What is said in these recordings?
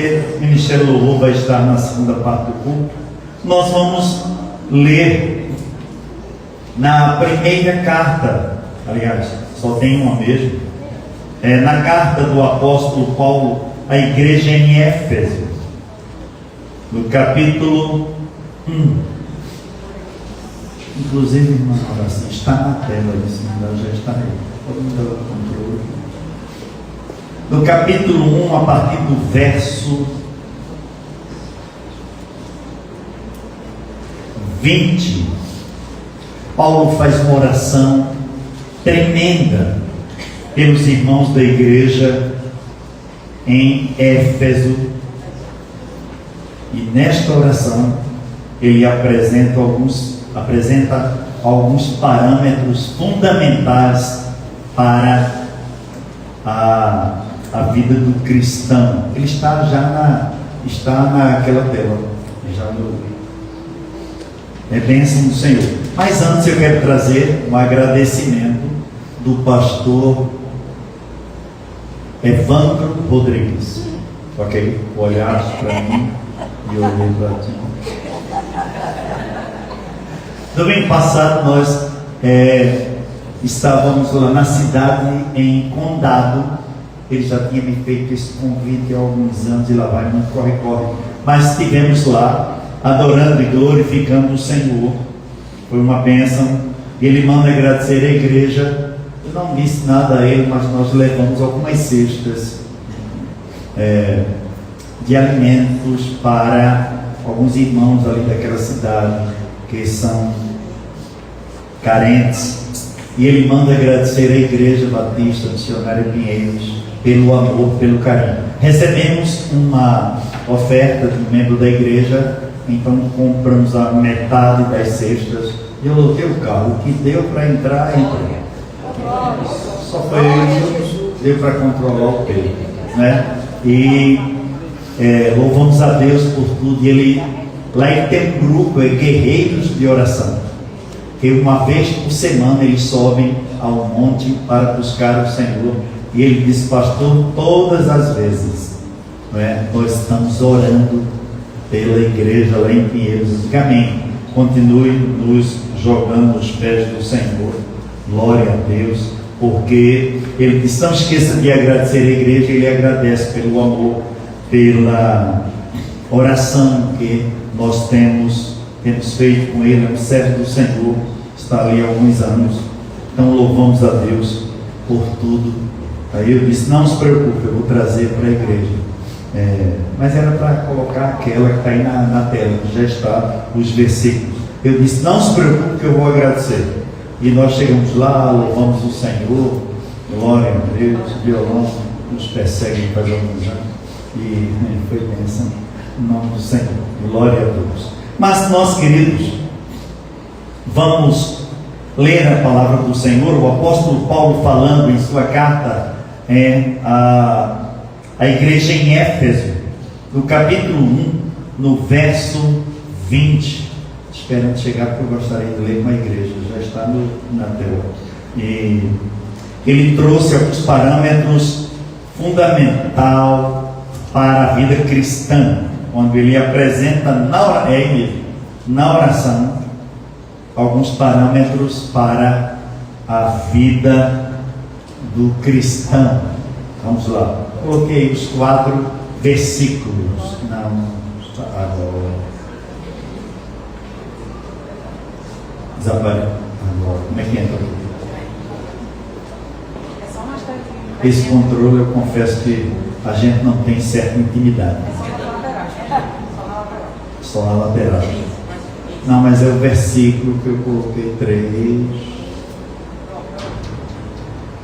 porque o Ministério do Louvor vai estar na segunda parte do culto, nós vamos ler na primeira carta, aliás, só tem uma mesmo, na carta do apóstolo Paulo à igreja em Éfeso, no capítulo 1. Inclusive, irmã, assim, está na tela, isso já está aí. Todo mundo dá o controle. No capítulo 1, a partir do verso 20, Paulo faz uma oração tremenda pelos irmãos da igreja em Éfeso, e nesta oração ele apresenta alguns parâmetros fundamentais para a vida do cristão. Ele está naquela tela, é bênção do Senhor. Mas antes eu quero trazer um agradecimento do pastor Evandro Rodrigues, ok? Olhaste para mim e eu olhei para ti. Domingo passado nós estávamos lá na cidade, em Condado. Ele já tinha me feito esse convite há alguns anos e lá vai muito corre. Mas estivemos lá adorando e glorificando o Senhor. Foi uma bênção. Ele manda agradecer a igreja. Eu não disse nada a ele, mas nós levamos algumas cestas de alimentos para alguns irmãos ali daquela cidade que são carentes, e ele manda agradecer a Igreja Batista Missionária Pinheiros pelo amor, pelo carinho. Recebemos uma oferta de um membro da igreja, então compramos a metade das cestas e eu lotei o carro. O que deu para entrar, entrou. Só foi isso, deu para controlar o peso, né? E louvamos a Deus por tudo. E lá ele tem um grupo, guerreiros de oração, que uma vez por semana eles sobem ao monte para buscar o Senhor. E ele disse: pastor, todas as vezes, nós estamos orando pela igreja lá em Pinheiros. Amém. Continue nos jogando nos pés do Senhor. Glória a Deus. Porque ele disse: não esqueça de agradecer a igreja. Ele agradece pelo amor, pela oração que nós temos feito com ele. É um servo do Senhor, está ali há alguns anos. Então louvamos a Deus por tudo. Aí eu disse: não se preocupe, eu vou trazer para a igreja. Mas era para colocar aquela que está aí na tela, que já está os versículos. Eu disse: não se preocupe que eu vou agradecer. E nós chegamos lá, louvamos o Senhor, glória a Deus. O violão nos persegue faz alguns anos, e foi bênção em nome do Senhor, glória a Deus. Mas nós, queridos, vamos ler a palavra do Senhor. O apóstolo Paulo, falando em sua carta a igreja em Éfeso, no capítulo 1, no verso 20. Esperando chegar, porque eu gostaria de ler com a igreja, já está na tela. E ele trouxe alguns parâmetros fundamentais para a vida cristã, quando ele apresenta na oração alguns parâmetros para a vida do cristão. Vamos lá. Coloquei os 4 versículos. Não, agora. Desapareceu. Agora. Como é que entra aqui? Esse controle, eu confesso que a gente não tem certa intimidade. Só na lateral. Não, mas é o versículo que eu coloquei 3.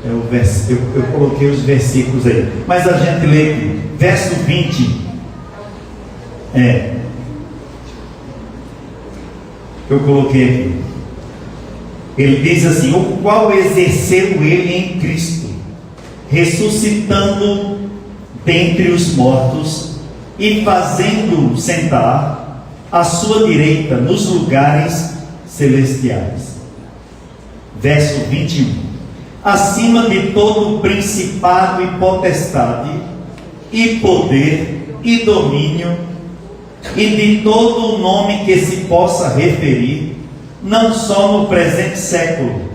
Eu coloquei os versículos aí. Mas a gente lê aqui. Verso 20. Eu coloquei aqui. Ele diz assim: o qual exerceu ele em Cristo, ressuscitando dentre os mortos e fazendo-o sentar à sua direita nos lugares celestiais. Verso 21. Acima de todo principado e potestade e poder e domínio, e de todo o nome que se possa referir, não só no presente século,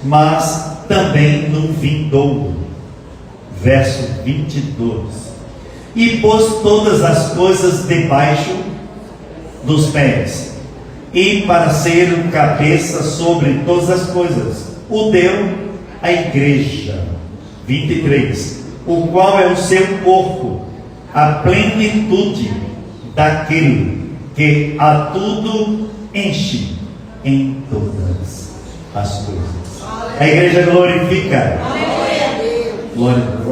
mas também no vindouro. Verso 22. E pôs todas as coisas debaixo dos pés, e para ser o cabeça sobre todas as coisas, o deu à igreja. 23. O qual é o seu corpo, a plenitude daquele que a tudo enche em todas as coisas. A igreja glorifica. Glória a Deus.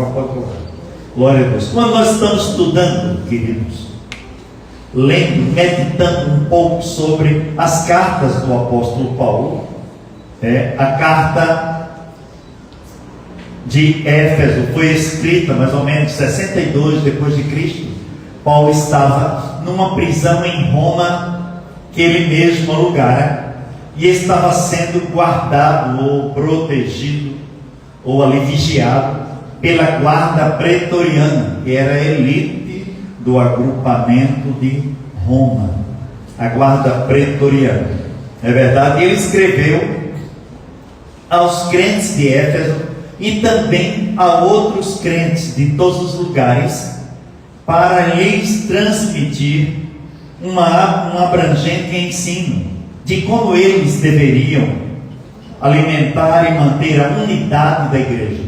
Glória a Deus. Quando nós estamos estudando, queridos, lendo, meditando um pouco sobre as cartas do apóstolo Paulo, a carta de Éfeso foi escrita mais ou menos 62 depois de Cristo. Paulo estava numa prisão em Roma que ele mesmo alugara, e estava sendo guardado ou protegido ou ali vigiado pela guarda pretoriana, que era a elite do agrupamento de Roma, a guarda pretoriana. É verdade, ele escreveu aos crentes de Éfeso e também a outros crentes de todos os lugares, para lhes transmitir um abrangente ensino de como eles deveriam alimentar e manter a unidade da igreja.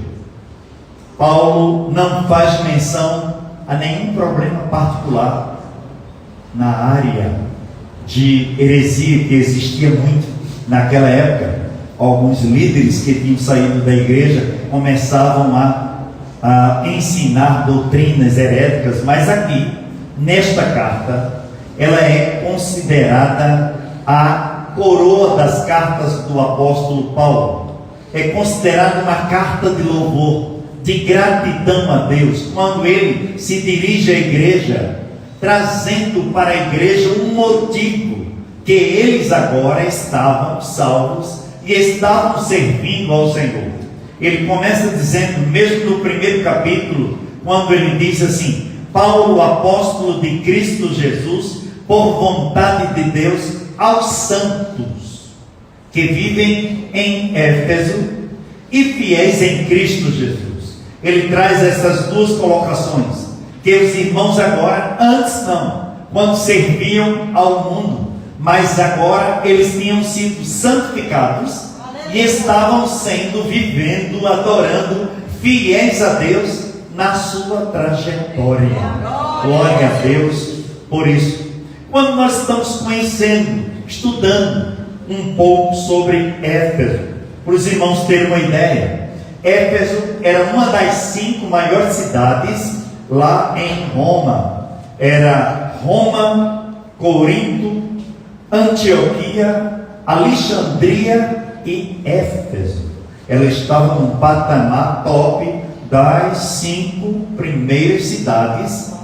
Paulo não faz menção a nenhum problema particular na área de heresia que existia muito naquela época. Alguns líderes que tinham saído da igreja começavam a ensinar doutrinas heréticas, mas aqui, nesta carta, ela é considerada a coroa das cartas do apóstolo Paulo. É considerada uma carta de louvor, de gratidão a Deus, quando ele se dirige à igreja, trazendo para a igreja um motivo, que eles agora estavam salvos e estavam servindo ao Senhor. Ele começa dizendo, mesmo no primeiro capítulo, quando ele diz assim: Paulo, apóstolo de Cristo Jesus, por vontade de Deus, aos santos que vivem em Éfeso e fiéis em Cristo Jesus. Ele traz essas duas colocações, que os irmãos agora, antes não, quando serviam ao mundo, mas agora eles tinham sido santificados e estavam vivendo, adorando, fiéis a Deus na sua trajetória. Glória a Deus por isso. Quando nós estamos conhecendo, estudando um pouco sobre Éfeso, para os irmãos terem uma ideia, Éfeso era uma das 5 maiores cidades lá em Roma. Era Roma, Corinto, Antioquia, Alexandria e Éfeso. Ela estava num patamar top das 5 primeiras cidades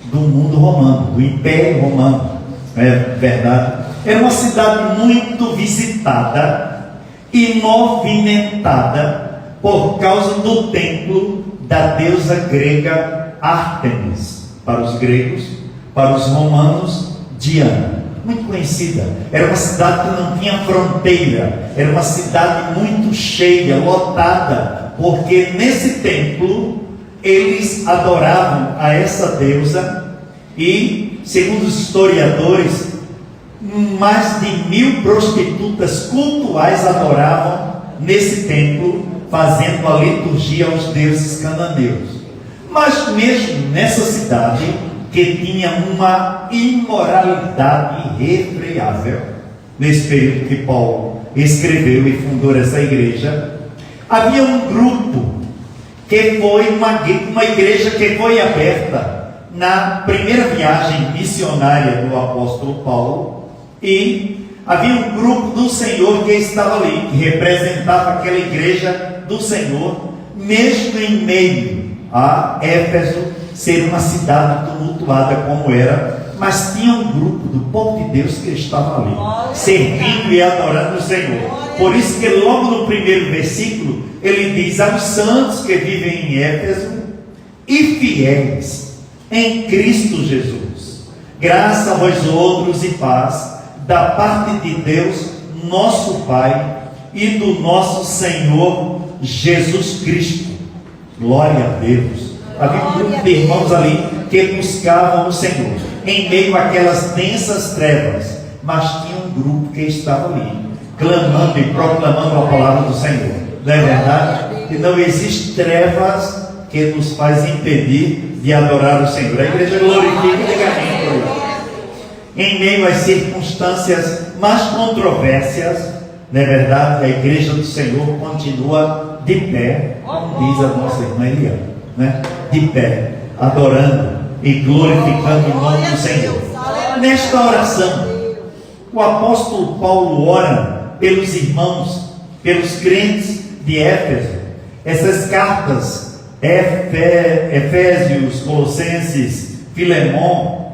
do mundo romano, do Império Romano. É verdade. Era uma cidade muito visitada e movimentada por causa do templo da deusa grega Ártemis. Para os gregos, para os romanos, Diana. Muito conhecida. Era uma cidade que não tinha fronteira. Era uma cidade muito cheia, lotada, porque nesse templo eles adoravam a essa deusa e, segundo os historiadores, mais de 1000 prostitutas cultuais adoravam nesse templo, fazendo a liturgia aos deuses cananeus. Mas mesmo nessa cidade, que tinha uma imoralidade irrefreável, nesse período que Paulo escreveu e fundou essa igreja, havia um grupo que foi uma igreja que foi aberta na primeira viagem missionária do apóstolo Paulo, e havia um grupo do Senhor que estava ali, que representava aquela igreja do Senhor, mesmo em meio a Éfeso ser uma cidade tumultuada como era, mas tinha um grupo do povo de Deus que estava ali, servindo e adorando o Senhor. Por isso que logo no primeiro versículo, ele diz: aos santos que vivem em Éfeso e fiéis em Cristo Jesus. Graça a vós outros e paz, da parte de Deus, nosso Pai, e do nosso Senhor Jesus Cristo. Glória a Deus. Havia um grupo de irmãos ali que buscavam o Senhor, em meio àquelas densas trevas, mas tinha um grupo que estava ali, clamando e proclamando a palavra do Senhor. Não é verdade? Que não existe trevas que nos faz impedir de adorar o Senhor. A igreja glorifica e diga amém por isso. Em meio às circunstâncias mais controvérsias, não é verdade? A igreja do Senhor continua de pé, como diz a nossa irmã Eliana, né? De pé, adorando e glorificando o nome do Senhor. Nesta oração, o apóstolo Paulo ora pelos irmãos, pelos crentes de Éfeso. Essas cartas, Efésios, Colossenses, Filemon,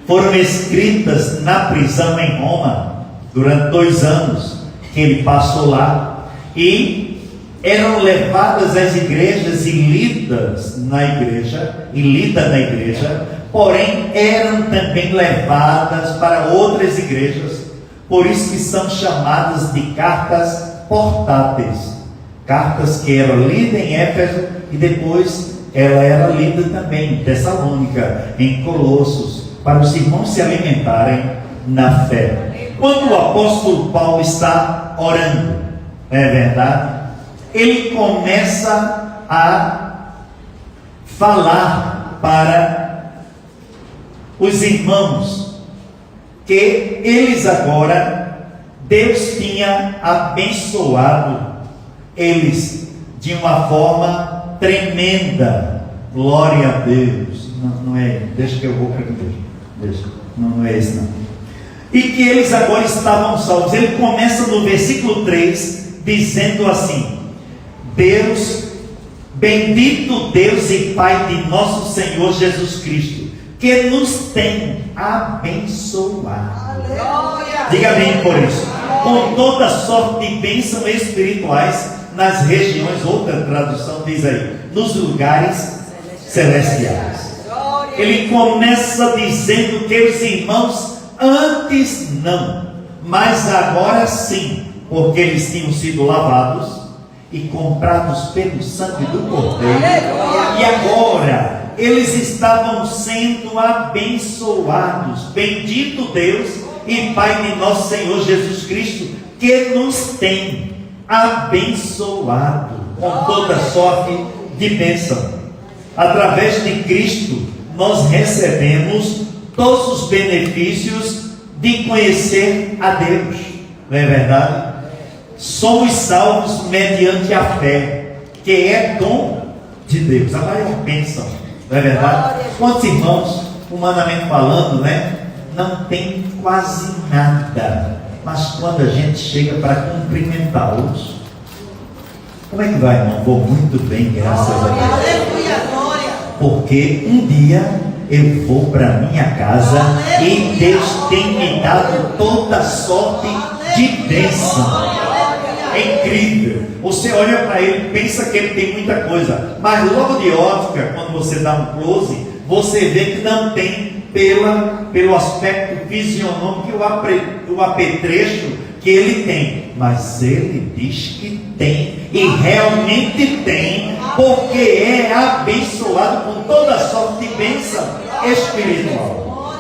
foram escritas na prisão em Roma, durante 2 anos que ele passou lá, e eram levadas às igrejas e lidas na igreja, porém eram também levadas para outras igrejas, por isso que são chamadas de cartas portáteis, cartas que eram lidas em Éfeso e depois ela era lida também em Tessalônica, em Colossos, para os irmãos se alimentarem na fé. Quando o apóstolo Paulo está orando, é verdade, ele começa a falar para os irmãos que eles agora, Deus tinha abençoado eles de uma forma tremenda. Glória a Deus. Não é, deixa que eu vou para aqui. Deixa. Não é esse não. E que eles agora estavam salvos. Ele começa no versículo 3 dizendo assim: Deus, bendito Deus e Pai de nosso Senhor Jesus Cristo, que nos tem abençoado. Aleluia. Diga bem por isso. Com toda sorte de bênçãos espirituais nas regiões, outra tradução diz aí, nos lugares celestiais. Ele começa dizendo que os irmãos antes não, mas agora sim, porque eles tinham sido lavados e comprados pelo sangue do Cordeiro, e agora eles estavam sendo abençoados. Bendito Deus e Pai de nosso Senhor Jesus Cristo, que nos tem abençoado com toda sorte de bênção. Através de Cristo nós recebemos todos os benefícios de conhecer a Deus, não é verdade? Somos salvos mediante a fé, que é dom de Deus, a maior bênção, não é verdade? Quantos irmãos, humanamente falando, né, não tem quase nada, mas quando a gente chega para cumprimentá-los, como é que vai, irmão? Vou muito bem, graças a Deus. Porque um dia eu vou para minha casa e Deus tem me dado toda sorte de bênção. É incrível. Você olha para ele, pensa que ele tem muita coisa, mas logo de ótica, quando você dá um close, você vê que não tem pelo aspecto fisionômico e o apetrecho que ele tem. Mas ele diz que tem, e realmente tem, porque é abençoado com toda sorte de bênção espiritual.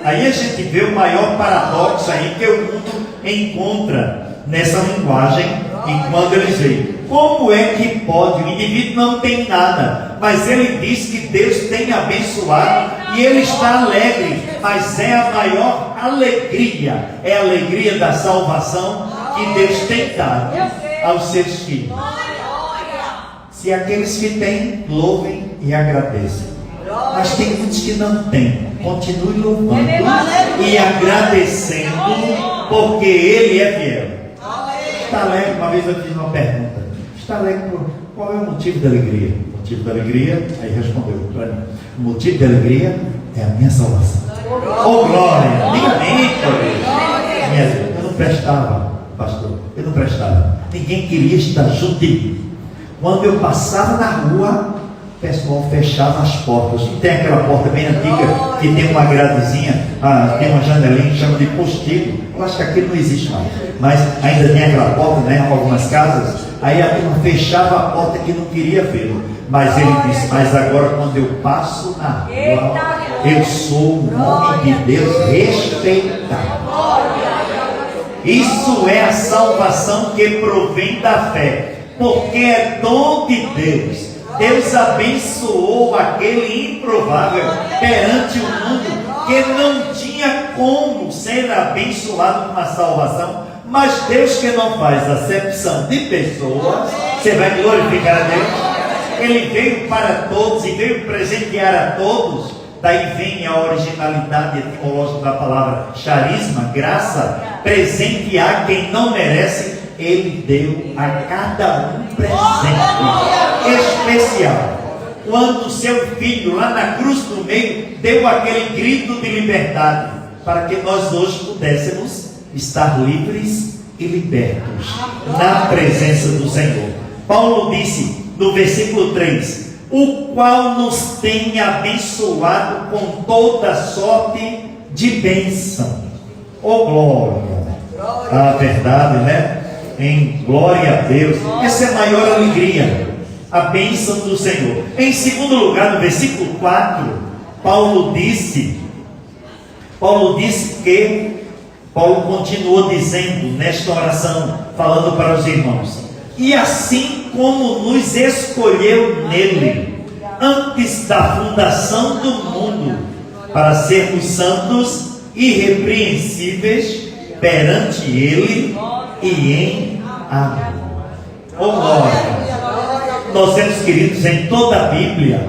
Aí a gente vê o maior paradoxo aí que o mundo encontra nessa linguagem, e quando eles veem, como é que pode? O indivíduo não tem nada, mas ele diz que Deus tem abençoado e ele está alegre, mas é a maior alegria, é a alegria da salvação que Deus tem dado aos seus filhos. Se aqueles que têm, louvem e agradeçem. Mas tem muitos que não têm. Continue louvando e agradecendo, porque Ele é fiel. Está alegre? Uma vez eu fiz uma pergunta. Está alegre? Qual é o motivo da alegria? O motivo da alegria, aí respondeu para mim: o motivo da alegria é a minha salvação. Oh glória! Diga amém, por eu não prestava, pastor. Eu não prestava. Ninguém queria estar junto de mim. Quando eu passava na rua, o pessoal fechava as portas. Não tem aquela porta bem antiga que tem uma gradezinha, tem uma janelinha que chama de postigo. Eu acho que aquilo não existe mais, mas ainda tem aquela porta, né, em algumas casas. Aí a turma fechava a porta que não queria vê-lo. Mas ele disse: mas agora quando eu passo na rua, eu sou o nome de Deus respeitado. Isso é a salvação que provém da fé, porque é dom de Deus. Deus abençoou aquele improvável perante o mundo que não tinha como ser abençoado com a salvação. Mas Deus, que não faz acepção de pessoas, você vai glorificar a Deus. Ele veio para todos e veio presentear a todos. Daí vem a originalidade etimológica da palavra charisma, graça, presentear quem não merece. Ele deu a cada um presente especial. Quando seu filho lá na cruz do meio deu aquele grito de liberdade, para que nós hoje pudéssemos estar livres e libertos na presença do Senhor. Paulo disse no versículo 3: o qual nos tem abençoado com toda sorte de bênção. Oh glória! A verdade, né? Em glória a Deus. Essa é a maior alegria, a bênção do Senhor. Em segundo lugar, no versículo 4, Paulo continuou dizendo nesta oração, falando para os irmãos: e assim como nos escolheu nele, antes da fundação do mundo, para sermos santos e irrepreensíveis perante ele e em amor. Oh glória! Nós temos, queridos, em toda a Bíblia,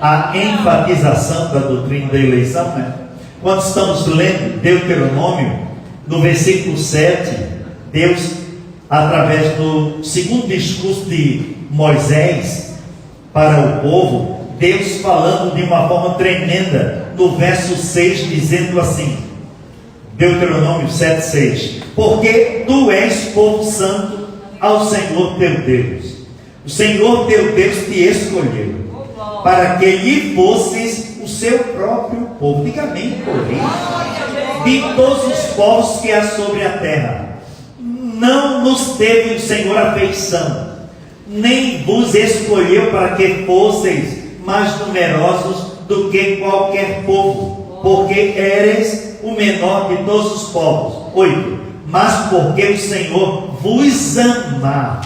a enfatização da doutrina da eleição, né? Quando estamos lendo Deuteronômio, no versículo 7, Deus, através do segundo discurso de Moisés para o povo, Deus falando de uma forma tremenda, no verso 6, dizendo assim, Deuteronômio 7,6: porque tu és povo santo ao Senhor teu Deus. O Senhor teu Deus te escolheu para que lhe fosses o seu próprio povo. Diga amém por isso. De todos os povos que há sobre a terra, não nos teve o Senhor afeição, nem vos escolheu para que fosseis mais numerosos do que qualquer povo, porque eres o menor de todos os povos. 8. Mas porque o Senhor vos amava,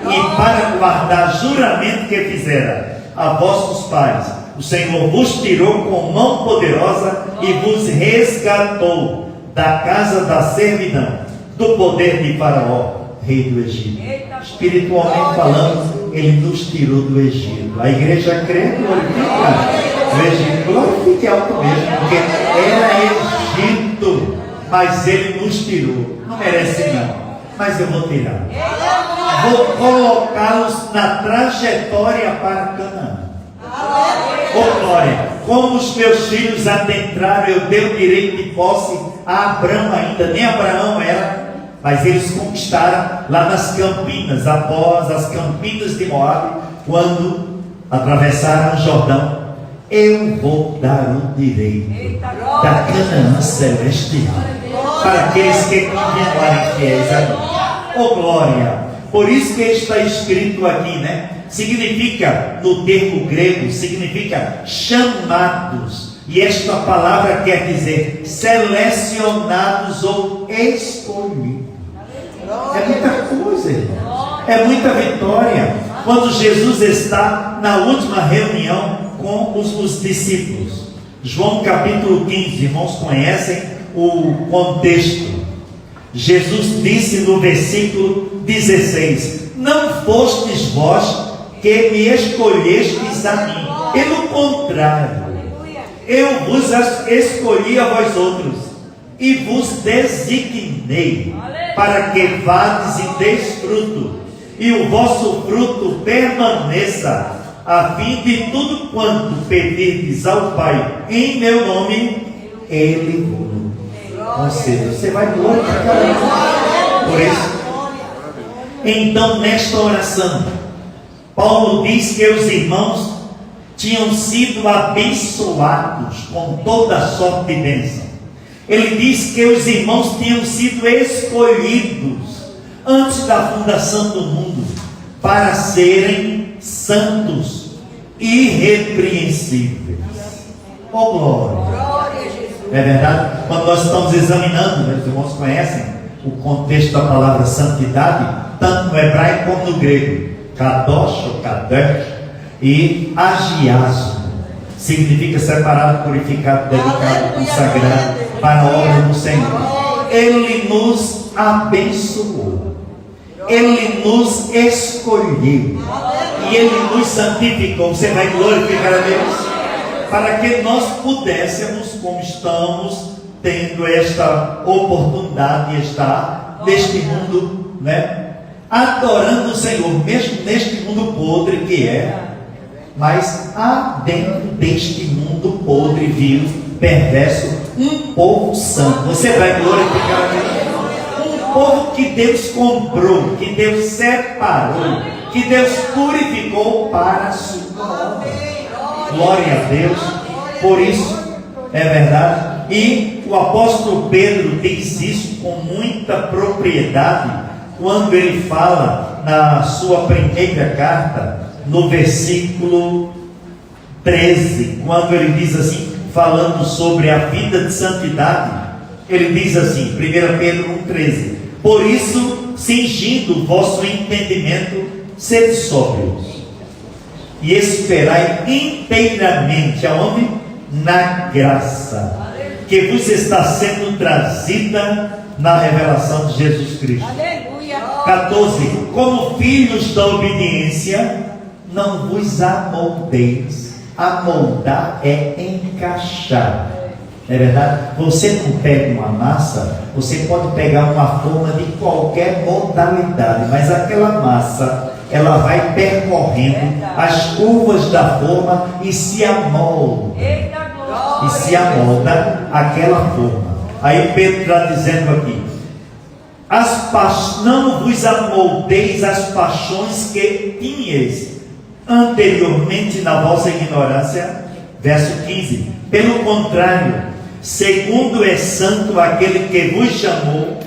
e para guardar juramento que fizera a vossos pais, o Senhor vos tirou com mão poderosa e vos resgatou da casa da servidão, do poder de Faraó, rei do Egito. Espiritualmente falando, ele nos tirou do Egito. A igreja crê, glorifica o Egito. Glorifique alto mesmo, porque era Egito, mas ele nos tirou. Não merece não, mas eu vou tirar. Vou colocá-los na trajetória para Canaã. Oh glória! Como os meus filhos adentraram, eu dei o direito de posse a Abraão ainda, nem Abraão era, mas eles conquistaram lá nas campinas, após as campinas de Moabe, quando atravessaram o Jordão. Eu vou dar o direito da Canaã celestial para aqueles que continuarem fiéis a mim. Oh glória! Por isso que está escrito aqui, né? Significa, no termo grego, significa chamados. E esta palavra quer dizer selecionados ou escolhidos. É muita coisa, irmãos. É muita vitória. Quando Jesus está na última reunião com os discípulos. João capítulo 15, irmãos conhecem o contexto. Jesus disse no versículo 16: não fostes vós que me escolhestes a mim, pelo contrário, eu vos escolhi a vós outros, e vos designei, para que vades e deis fruto, e o vosso fruto permaneça, a fim de tudo quanto pedirdes ao Pai em meu nome, Ele vos conceda. Você vai glorificar por isso. Então, nesta oração, Paulo diz que os irmãos tinham sido abençoados com toda sorte de bênção. Ele diz que os irmãos tinham sido escolhidos antes da fundação do mundo para serem santos, irrepreensíveis. Oh glória! É verdade? Quando nós estamos examinando, meus irmãos conhecem o contexto da palavra santidade, tanto no hebraico como no grego. Kadosh ou Kadesh e agiazo significa separado, purificado, dedicado, consagrado para a obra do Senhor. Ele nos abençoou, Ele nos escolheu e Ele nos santificou. Você vai glorificar a Deus? Para que nós pudéssemos, como estamos tendo esta oportunidade de estar neste mundo, adorando o Senhor, mesmo neste mundo podre que é, mas há dentro deste mundo podre, vil, perverso, um povo santo. Você vai glorificar a Deus? Um povo que Deus comprou, que Deus separou, que Deus purificou para a sua obra. Glória a Deus por isso, é verdade. E o apóstolo Pedro diz isso com muita propriedade quando ele fala na sua primeira carta, no versículo 13, quando ele diz assim, falando sobre a vida de santidade, ele diz assim, 1 Pedro 1,13: por isso, cingindo o vosso entendimento, sede sóbrios e esperai inteiramente aonde? Na graça que vos está sendo trazida na revelação de Jesus Cristo. Aleluia. 14: como filhos da obediência, não vos amoldeis. Amoldar é encaixar. É verdade? Você não pega uma massa, você pode pegar uma forma de qualquer modalidade, mas aquela massa, ela vai percorrendo as curvas da forma e se amolda. E se amolda aquela forma. Aí Pedro está dizendo aqui: não vos amoldeis as paixões que tinhas anteriormente na vossa ignorância. Verso 15: pelo contrário, segundo é santo aquele que vos chamou,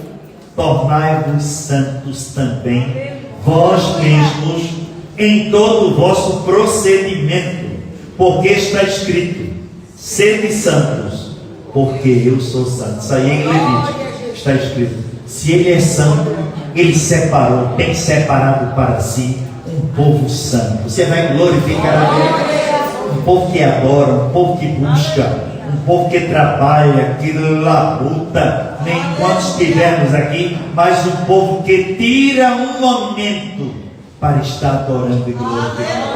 tornai-vos santos também vós mesmos em todo o vosso procedimento, porque está escrito: sede santos, porque eu sou santo. Isso aí em Levítico está escrito. Se ele é santo, ele separou, tem separado para si um povo santo. Você vai glorificar a Deus? Um povo que adora, um povo que busca, um povo que trabalha, que labuta, nem quantos estivermos aqui, mas um povo que tira um momento para estar adorando e glorificando.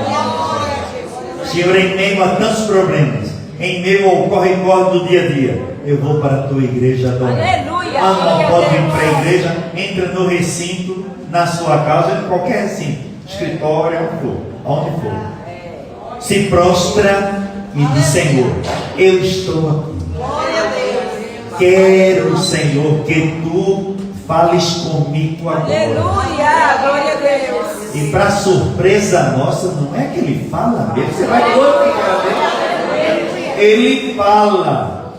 Senhor, em meio a tantos problemas, em meio ao corre-corre do dia a dia, eu vou para a tua igreja adorar. Aleluia! Não pode vir para a igreja, entra no recinto, na sua casa, em qualquer recinto, escritório, onde for. Se prostra e diz: Senhor, eu estou aqui. Quero, Senhor, que tu fales comigo agora. Aleluia! Glória a Deus! E para surpresa nossa, não é que ele fala mesmo, você vai glorificar a Deus. Ele fala,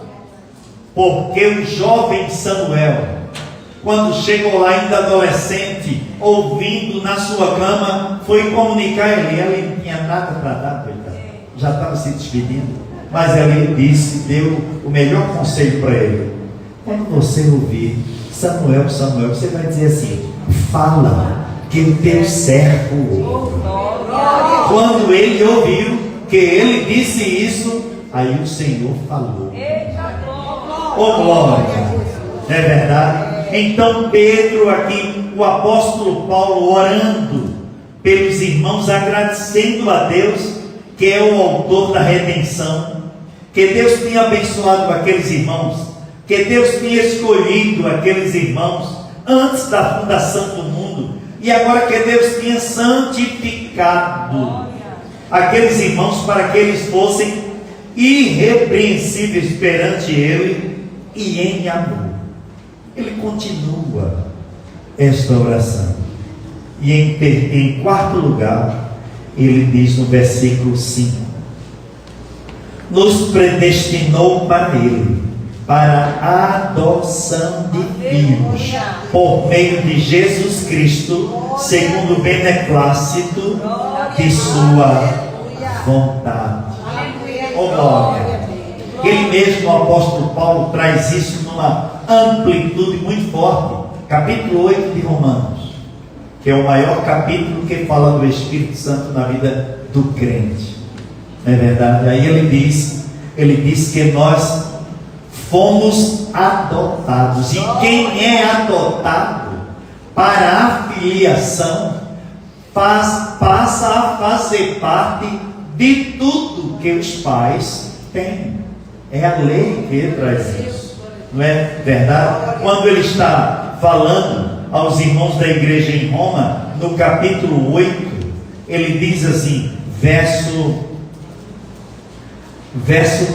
porque o jovem Samuel, quando chegou lá ainda adolescente, ouvindo na sua cama, foi comunicar a ele. Ela não tinha nada para dar, coitado, já estava se despedindo, mas ele disse, deu o melhor conselho para ele: quando você ouvir Samuel, Samuel, você vai dizer assim: fala, que o teu servo ouve. Quando ele ouviu que ele disse isso, aí o Senhor falou. Oh glória! É verdade? Então Pedro aqui, o apóstolo Paulo, orando pelos irmãos, agradecendo a Deus, que é o autor da redenção, que Deus tinha abençoado aqueles irmãos, que Deus tinha escolhido aqueles irmãos antes da fundação do mundo, e agora que Deus tinha santificado aqueles irmãos para que eles fossem irrepreensíveis perante Ele e em amor. Ele continua esta oração. E em quarto lugar, ele diz no versículo 5: nos predestinou para Ele, para a adoção de filhos, por meio de Jesus Cristo, segundo o beneplácito de sua vontade. Oh, glória! Ele mesmo, o apóstolo Paulo, traz isso numa amplitude muito forte. Capítulo 8 de Romanos, que é o maior capítulo que fala do Espírito Santo na vida do crente. Não é verdade? Aí ele diz que nós fomos adotados. E quem é adotado para a filiação passa a fazer parte de tudo que os pais têm. É a lei que traz isso. Não é verdade? Quando ele está falando aos irmãos da igreja em Roma, no capítulo 8, ele diz assim, verso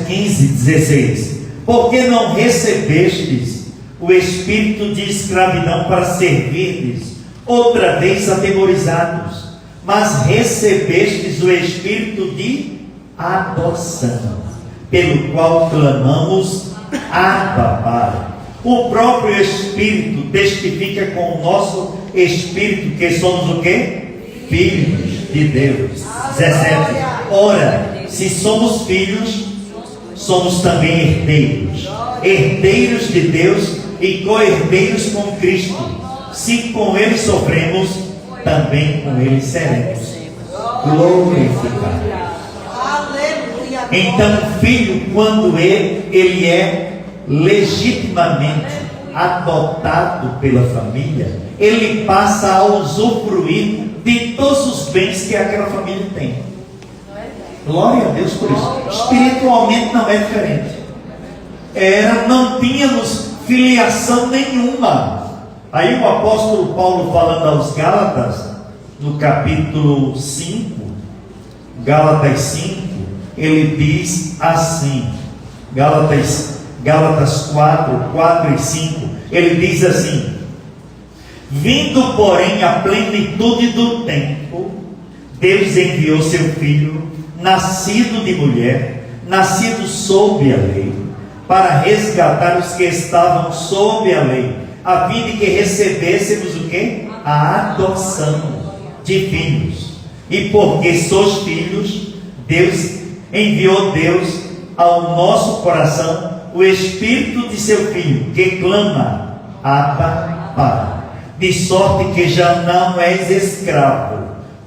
15, 16: porque não recebestes o espírito de escravidão para servirdes outra vez atemorizados, mas recebestes o espírito de adoção, pelo qual clamamos Abba, Pai. O próprio Espírito testifica com o nosso espírito que somos o quê? Filhos de Deus. 17: ora, se somos filhos, somos também herdeiros, herdeiros de Deus e co-herdeiros com Cristo. Se com Ele sofremos, também com Ele seremos glorificados. Então, o filho, quando ele é legitimamente adotado pela família, ele passa a usufruir de todos os bens que aquela família tem. Glória a Deus por isso. Espiritualmente não é diferente. Não tínhamos filiação nenhuma. Aí o apóstolo Paulo, falando aos Gálatas, no capítulo 5, Gálatas 5, ele diz assim, Gálatas 4 e 5, ele diz assim: vindo porém a plenitude do tempo, Deus enviou seu Filho, nascido de mulher, nascido sob a lei, para resgatar os que estavam sob a lei, a fim de que recebêssemos o quê? A adoção de filhos. E porque sois filhos, enviou Deus ao nosso coração o Espírito de seu Filho, que clama Abba, Pai. De sorte que já não és escravo,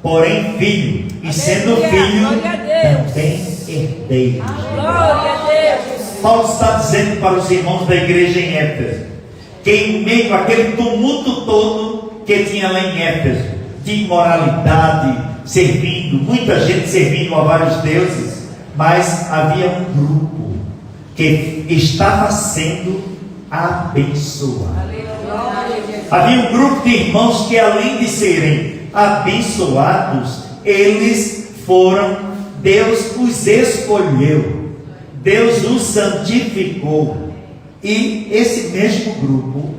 porém filho, e sendo filho, também herdeiro. Glória a Deus. Paulo está dizendo para os irmãos da igreja em Éfeso, que em meio àquele tumulto todo que tinha lá em Éfeso, de imoralidade, muita gente servindo a vários deuses, mas havia um grupo que estava sendo abençoado. Havia um grupo de irmãos que, além de serem abençoados, Deus os escolheu, Deus os santificou. E esse mesmo grupo,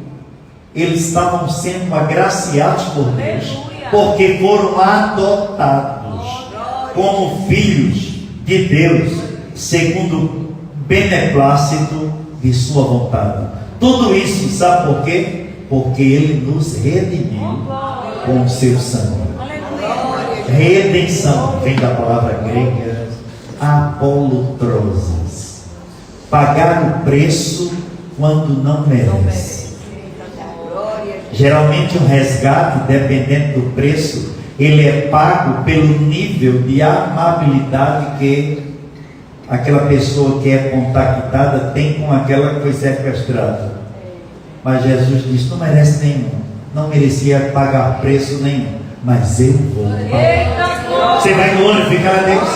eles estavam sendo agraciados por Deus, porque foram adotados como filhos de Deus, segundo o beneplácito de sua vontade. Tudo isso, sabe por quê? Porque Ele nos redimiu com o seu sangue. Redenção vem da palavra grega apolutrosis, pagar o preço quando não merece. Geralmente um resgate, dependendo do preço, ele é pago pelo nível de amabilidade que aquela pessoa que é contactada tem com aquela que foi sequestrada. Mas Jesus disse: não merece nenhum, não merecia pagar preço nenhum, mas eu vou pagar. Você vai glorificar a Deus?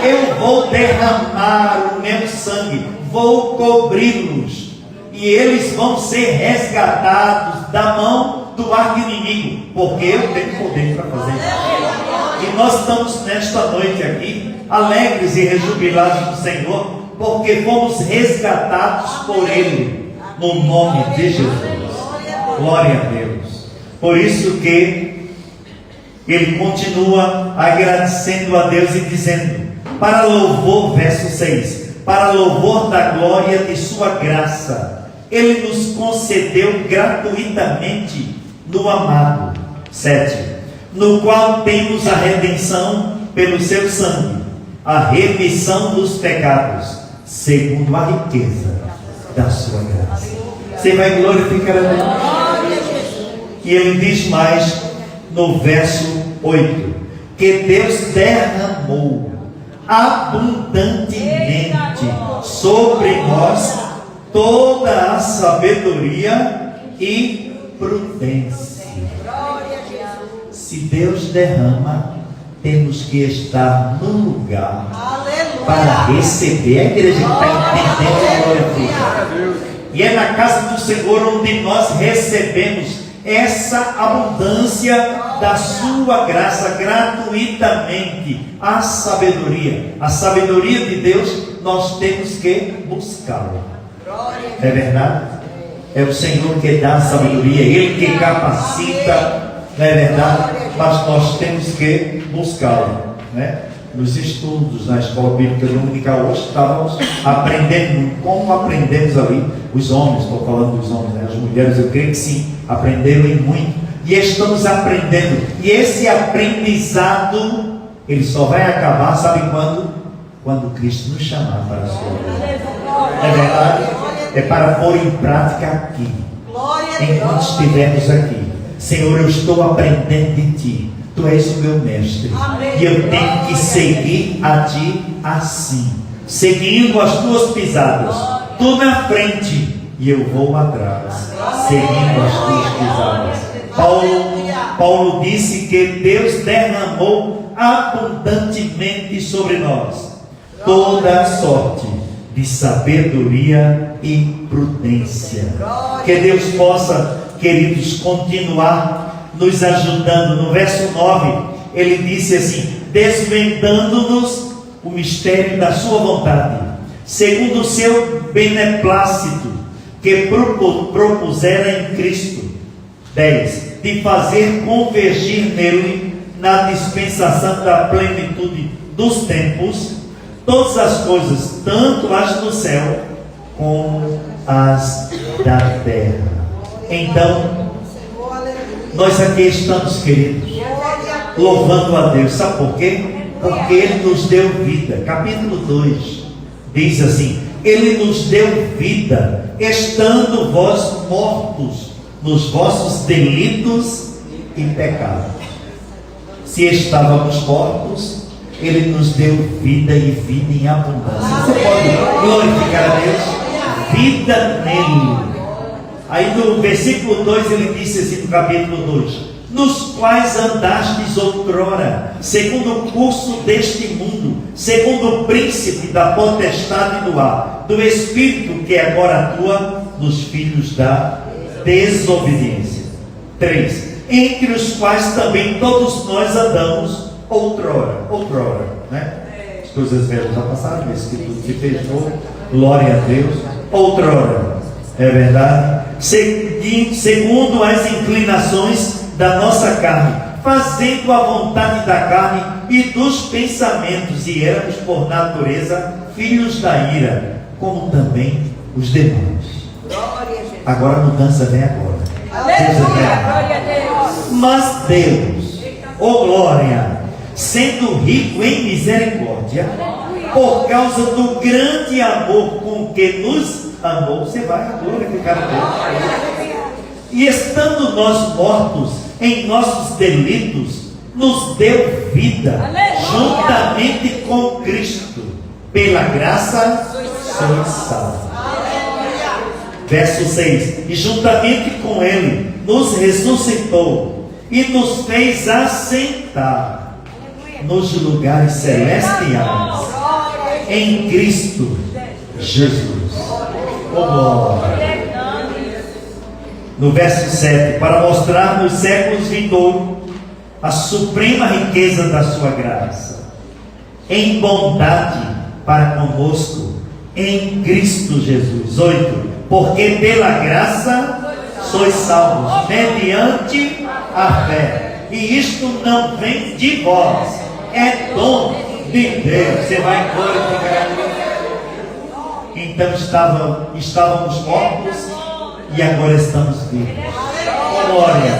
Eu vou derramar o meu sangue, vou cobri-los, e eles vão ser resgatados da mão do arqui-inimigo, porque eu tenho poder para fazer isso. E nós estamos nesta noite aqui alegres e rejubilados no Senhor, porque fomos resgatados por Ele, no nome de Jesus. Glória a Deus. Por isso que ele continua agradecendo a Deus e dizendo, para louvor, verso 6, para louvor da glória de sua graça, ele nos concedeu gratuitamente no amado. 7, no qual temos a redenção pelo seu sangue, a remissão dos pecados, segundo a riqueza da sua graça. Você vai glorificar a Deus. E ele diz mais no verso 8, que Deus derramou abundantemente sobre nós toda a sabedoria e prudência. Se Deus derrama, temos que estar no lugar para receber. A igreja que está entendendo, glória a Deus. E é na casa do Senhor onde nós recebemos essa abundância da sua graça gratuitamente. A sabedoria de Deus, nós temos que buscá-la. É verdade? É o Senhor que dá a sabedoria, Ele que capacita, não é verdade? Mas nós temos que buscá-la, né? Nos estudos na escola bíblica dominical hoje estávamos aprendendo, como aprendemos ali, os homens, estou falando dos homens, né? As mulheres eu creio que sim, aprenderam muito, e estamos aprendendo, e esse aprendizado, ele só vai acabar, sabe quando? Quando Cristo nos chamar para a sua vida. É verdade? É para pôr em prática aqui, enquanto estivermos aqui. Senhor, eu estou aprendendo de Ti, Tu és o meu mestre, e eu tenho que seguir a Ti assim, seguindo as Tuas pisadas, Tu na frente e eu vou atrás, seguindo as Tuas pisadas. Paulo disse que Deus derramou abundantemente sobre nós toda a sorte de sabedoria e prudência. Que Deus possa, queridos, continuar nos ajudando. No verso 9, ele disse assim, desvendando-nos o mistério da sua vontade, segundo o seu beneplácito, que propusera em Cristo. 10, de fazer convergir nele, na dispensação da plenitude dos tempos, todas as coisas, tanto as do céu, como as da terra. Então, nós aqui estamos, queridos, louvando a Deus. Sabe por quê? Porque Ele nos deu vida. Capítulo 2 diz assim, Ele nos deu vida, estando vós mortos nos vossos delitos e pecados. Se estávamos mortos, Ele nos deu vida e vida em abundância. Você pode glorificar a Deus? Vida nele. Aí no versículo 2 ele disse assim, no capítulo 2, nos quais andastes outrora, segundo o curso deste mundo, segundo o príncipe da potestade do ar, do espírito que agora atua nos filhos da desobediência. 3, entre os quais também todos nós andamos outrora, né? As coisas velhas já passaram, isso que tudo se fez novo, glória a Deus. Outrora, é verdade? Segundo as inclinações da nossa carne, fazendo a vontade da carne e dos pensamentos, e éramos por natureza filhos da ira, como também os demônios. Agora a mudança vem agora. Glória a Deus. Mas Deus, glória, sendo rico em misericórdia, por causa do grande amor com que nos amou, você vai glorificar a Deus. E estando nós mortos em nossos delitos, nos deu vida juntamente com Cristo. Pela graça sois salvos. Verso 6, e juntamente com Ele nos ressuscitou e nos fez assentar nos lugares celestiais em Cristo Jesus. Glória. No verso 7, para mostrar nos séculos vindouros a suprema riqueza da sua graça, em bondade para conosco, em Cristo Jesus. 8, porque pela graça sois salvos, mediante a fé. E isto não vem de vós, é dom de Deus. Você vai glorificar a Deus. Então estávamos mortos e agora estamos vivos. Glória.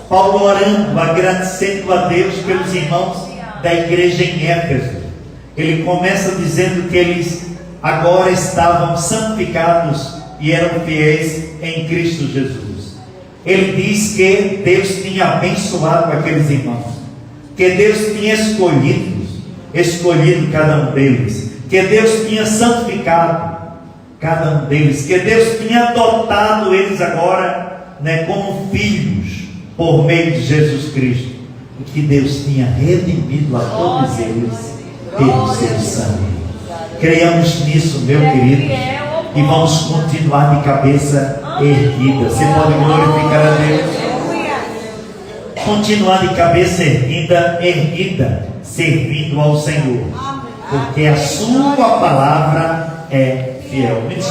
Paulo orando, agradecendo a Deus pelos irmãos da igreja em Éfeso. Ele começa dizendo que eles agora estavam santificados e eram fiéis em Cristo Jesus. Ele diz que Deus tinha abençoado aqueles irmãos, que Deus tinha escolhido cada um deles, que Deus tinha santificado cada um deles, que Deus tinha adotado eles agora, como filhos por meio de Jesus Cristo, e que Deus tinha redimido a todos eles pelo seu sangue. Creiamos nisso, meu querido, e vamos continuar de cabeça erguida. Você pode glorificar a Deus. Continuar de cabeça erguida, servindo ao Senhor, porque a sua palavra é fiel.